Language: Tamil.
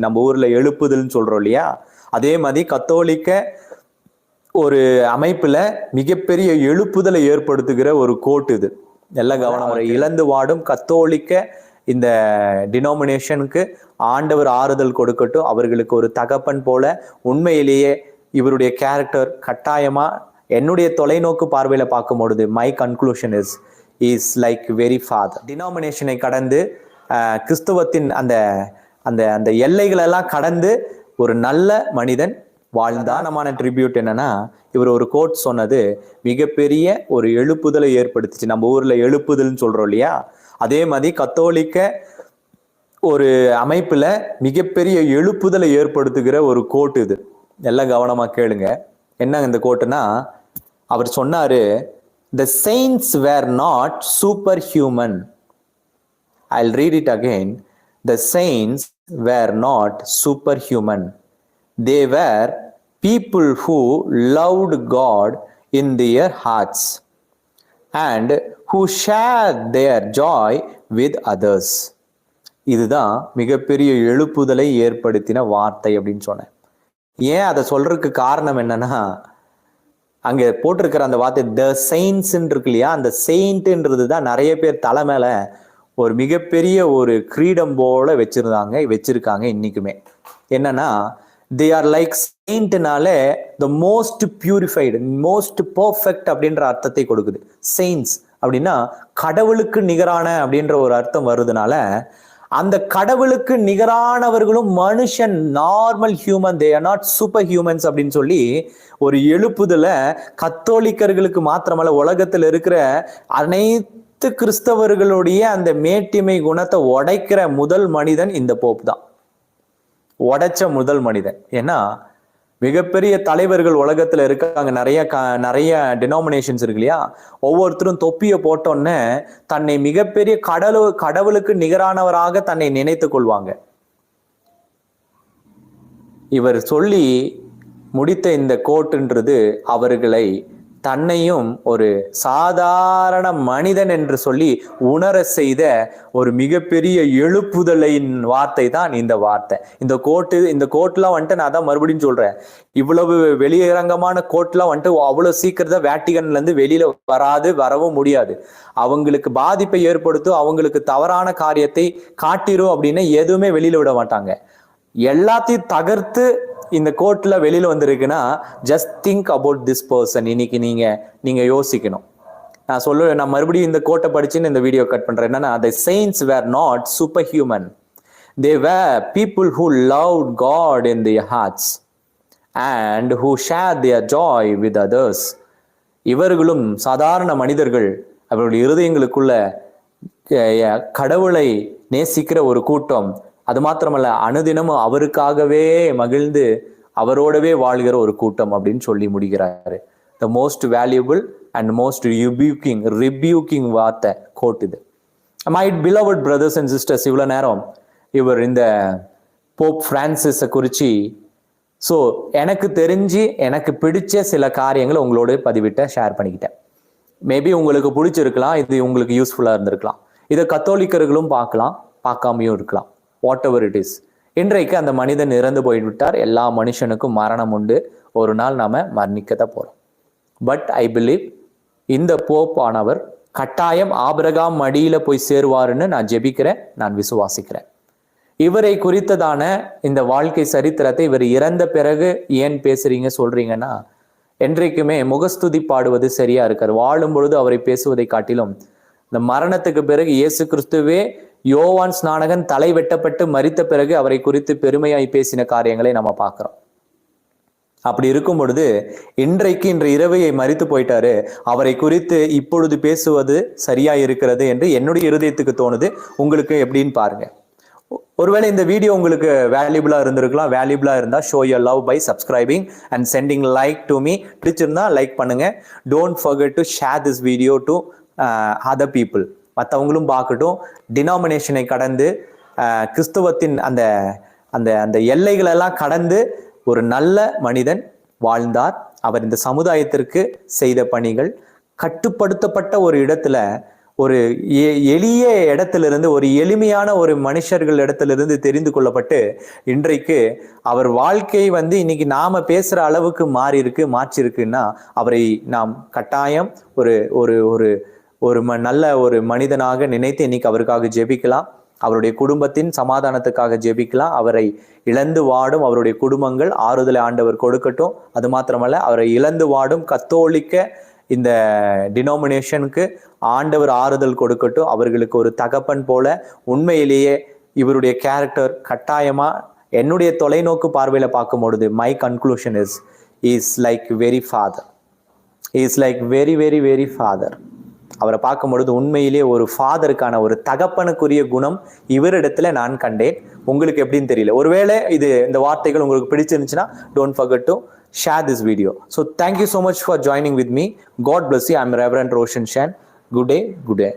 நம்ம ஊர்ல எழுப்புதல்னு சொல்றோம் இல்லையா, அதே மாதிரி கத்தோலிக்க ஒரு அமைப்புல மிகப்பெரிய எழுப்புதலை ஏற்படுத்துகிற ஒரு கோட் இது. எல்லாம் கவனம். இழந்து வாடும் கத்தோலிக்க இந்த டினோமினேஷனுக்கு ஆண்டவர் ஆறுதல் கொடுக்கட்டும். அவர்களுக்கு ஒரு தகப்பன் போல உண்மையிலேயே இவருடைய கேரக்டர் கட்டாயமா என்னுடைய தொலைநோக்கு பார்வையில பார்க்கும்பொழுது my conclusion is like very father. டினாமினேஷனை கடந்து கிறிஸ்துவத்தின் அந்த அந்த அந்த எல்லைகளெல்லாம் கடந்து ஒரு நல்ல மனிதன் வாழ்ந்தானமான ட்ரிபியூட் என்னன்னா, இவர் ஒரு கோட் சொன்னது மிகப்பெரிய ஒரு எழுப்புதலை ஏற்படுத்துச்சு. நம்ம ஊர்ல எழுப்புதல்னு சொல்றோம் இல்லையா, அதே மாதிரி கத்தோலிக்க ஒரு அமைப்புல மிகப்பெரிய எழுப்புதலை ஏற்படுத்துகிற ஒரு கோட் இது. எல்லாம் கவனமா கேளுங்க. என்ன இந்த கோட்டுனா, அவர் சொன்னாரு, the saints were not superhuman. I'll read it again. The saints were not superhuman. They were people who loved God in their hearts and who shared their joy with others. இதுதான் மிகப்பெரிய எழுப்புதலை ஏற்படுத்தின வார்த்தை அப்படின்னு சொன்னேன். ஏன் அதை சொல்றதுக்கு காரணம் என்னன்னா, அங்க போட்டிருக்கிற அந்த வார்த்தை த செயின்ஸ் இருக்கு இல்லையா, அந்த செயின்ட்ன்றது தான் நிறைய பேர் தலை மேல ஒரு மிகப்பெரிய ஒரு கிரீடம் போல வச்சிருக்காங்க இன்னைக்குமே. என்னன்னா, they are like saintனாலே the most purified, most perfect அப்படின்ற அர்த்தத்தை கொடுக்குது. saints அப்படின்னா கடவுளுக்கு நிகரான அப்படின்ற ஒரு அர்த்தம் வருதுனால, அந்த கடவுளுக்கு நிகரானவர்களும் மனுஷன், normal human, they are not super humans அப்படின்னு சொல்லி ஒரு எழுப்புதல கத்தோலிக்கர்களுக்கு மாத்திரமல்ல உலகத்தில் இருக்கிற அனைத்து கிறிஸ்தவர்களுடைய அந்த மேட்டிமை குணத்தை உடைக்கிற முதல் மனிதன் இந்த போப் தான். உடைச்ச முதல் மனிதன். ஏன்னா மிகப்பெரிய தலைவர்கள் உலகத்துல இருக்காங்க, நிறைய டினாமினேஷன்ஸ் இருக்கு இல்லையா, ஒவ்வொருத்தரும் தொப்பியை போட்டோன்னே தன்னை மிகப்பெரிய கடவுளுக்கு நிகரானவராக தன்னை நினைத்து கொள்வாங்க. இவர் சொல்லி முடித்த இந்த கோட்டுன்றது அவர்களை தன்னையும் ஒரு சாதாரண மனிதன் என்று சொல்லி உணர செய்த ஒரு மிகப்பெரிய எழுப்புதலின் வார்த்தை தான் இந்த வார்த்தை. இந்த கோட்லாம் வந்துட்டு நான் தான் மறுபடியும் சொல்றேன், இவ்வளவு வெளியரங்கமான கோட்லாம் வந்துட்டு அவ்வளவு சீக்கிரத்தை வேட்டிகன்ல இருந்து வெளியில வரவும் முடியாது. அவங்களுக்கு பாதிப்பை ஏற்படுத்தும், அவங்களுக்கு தவறான காரியத்தை காட்டிரும் அப்படின்னு எதுவுமே வெளியில விட மாட்டாங்க. எல்லாத்தையும் தகர்த்து இந்த கோர்ட்ல வெளியில வந்திருக்குன்னா, just think about this person. இன்னைக்கு நீங்க யோசிக்கணும். நான் மறுபடியும் இந்த கோட்டை படிச்சுன்னு இந்த வீடியோ கட் பண்றேன். என்னன்னா, the saints were not superhuman. They were people who loved God in their hearts and who shared their joy with others. இவர்களும் சாதாரண மனிதர்கள், அவருடைய இருதயங்களுக்குள்ள கடவுளை நேசிக்கிற ஒரு கூட்டம். அது மாத்திரமல்ல, அனுதினமும் அவருக்காகவே மகிழ்ந்து அவரோடவே வாழ்கிற ஒரு கூட்டம் அப்படின்னு சொல்லி முடிக்கிறாரு. The most valuable and most rebuking வார்த்தை கோட் இது. My beloved brothers and sisters, இவ்வளோ நேரம் இவர் இந்த போப் பிரான்சிஸை குறித்து எனக்கு தெரிஞ்சு எனக்கு பிடிச்ச சில காரியங்களை உங்களோட ஷேர் பண்ணிக்கிட்டேன். மேபி உங்களுக்கு பிடிச்சிருக்கலாம், இது உங்களுக்கு யூஸ்ஃபுல்லாக இருந்திருக்கலாம். இதை கத்தோலிக்கர்களும் பார்க்கலாம், பார்க்காமையும் இருக்கலாம். வாட் எவர் இட் இஸ், இன்றைக்கு அந்த மனிதன் இறந்து போய்விட்டார். எல்லா மனுஷனுக்கும் மரணம் உண்டு, ஒரு நாள் நாம மரணிக்கத்தான் போறோம். பட் ஐ பிலீவ் இந்த போப் ஆனவர் கட்டாயம் ஆபிரகாம் மடியில போய் சேருவாருன்னு நான் ஜெபிக்கிறேன், நான் விசுவாசிக்கிறேன். இவரை குறித்ததான இந்த வாழ்க்கை சரித்திரத்தை இவர் இறந்த பிறகு ஏன் பேசுறீங்க சொல்றீங்கன்னா, என்றைக்குமே முகஸ்துதி பாடுவது சரியா இருக்காரு. வாழும் பொழுது அவரை பேசுவதை காட்டிலும் இந்த மரணத்துக்கு பிறகு இயேசு கிறிஸ்துவே யோவான் ஸ்நானகன் தலை வெட்டப்பட்டு மரித்த பிறகு அவரை குறித்து பெருமையாய் பேசின காரியங்களை நம்ம பார்க்கிறோம். அப்படி இருக்கும் பொழுது இன்று இரவையை மரித்து போயிட்டாரு, அவரை குறித்து இப்பொழுது பேசுவது சரியா இருக்கிறது என்று என்னுடைய இருதயத்துக்கு தோணுது. உங்களுக்கு எப்படின்னு பாருங்க. ஒருவேளை இந்த வீடியோ உங்களுக்கு வேல்யூபிளா இருந்திருக்கலாம். வேல்யூபிளா இருந்தா show your love by subscribing and sending like to me. பிடிச்சிருந்தா லைக் பண்ணுங்க. Don't forget to share this video to other people. மற்றவங்களும் பார்க்கட்டும். டினாமினேஷனை கடந்து கிறிஸ்துவத்தின் அந்த அந்த அந்த எல்லைகளெல்லாம் கடந்து ஒரு நல்ல மனிதன் வாழ்ந்தார். அவர் இந்த சமுதாயத்திற்கு செய்த பணிகள் கட்டுப்படுத்தப்பட்ட ஒரு இடத்துல ஒரு எளிய இடத்திலிருந்து, ஒரு எளிமையான ஒரு மனுஷர்கள் இடத்திலிருந்து தெரிந்து கொள்ளப்பட்டு இன்றைக்கு அவர் வாழ்க்கை வந்து இன்னைக்கு நாம பேசுற அளவுக்கு மாற்றிருக்குன்னா அவரை நாம் கட்டாயம் ஒரு ஒரு ஒரு ஒரு நல்ல ஒரு மனிதனாக நினைத்து இன்னைக்கு அவருக்காக ஜெபிக்கலாம். அவருடைய குடும்பத்தின் சமாதானத்துக்காக ஜெபிக்கலாம். அவரை இழந்து வாடும் அவருடைய குடும்பங்கள் ஆறுதலை ஆண்டவர் கொடுக்கட்டும். அது மாத்திரமல்ல, அவரை இழந்து வாடும் கத்தோலிக்க இந்த டினோமினேஷனுக்கு ஆண்டவர் ஆறுதல் கொடுக்கட்டும். அவர்களுக்கு ஒரு தகப்பன் போல உண்மையிலேயே இவருடைய கேரக்டர் கட்டாயமா என்னுடைய தொலைநோக்கு பார்வையில பார்க்கும் பொழுது my conclusion is like very father. Is like very very very father. அவரை பார்க்கும் பொழுது உண்மையிலே ஒரு ஃபாதருக்கான ஒரு தகப்பனுக்குரிய குணம் இவரிடத்துல நான் கண்டேன். உங்களுக்கு எப்படின்னு தெரியல. ஒருவேளை இந்த வார்த்தைகள் உங்களுக்கு பிடிச்சிருந்துச்சுன்னா don't forget to share this video. So thank you so much for joining with me. God bless you. I'm Reverend Roshan Shan. Good day.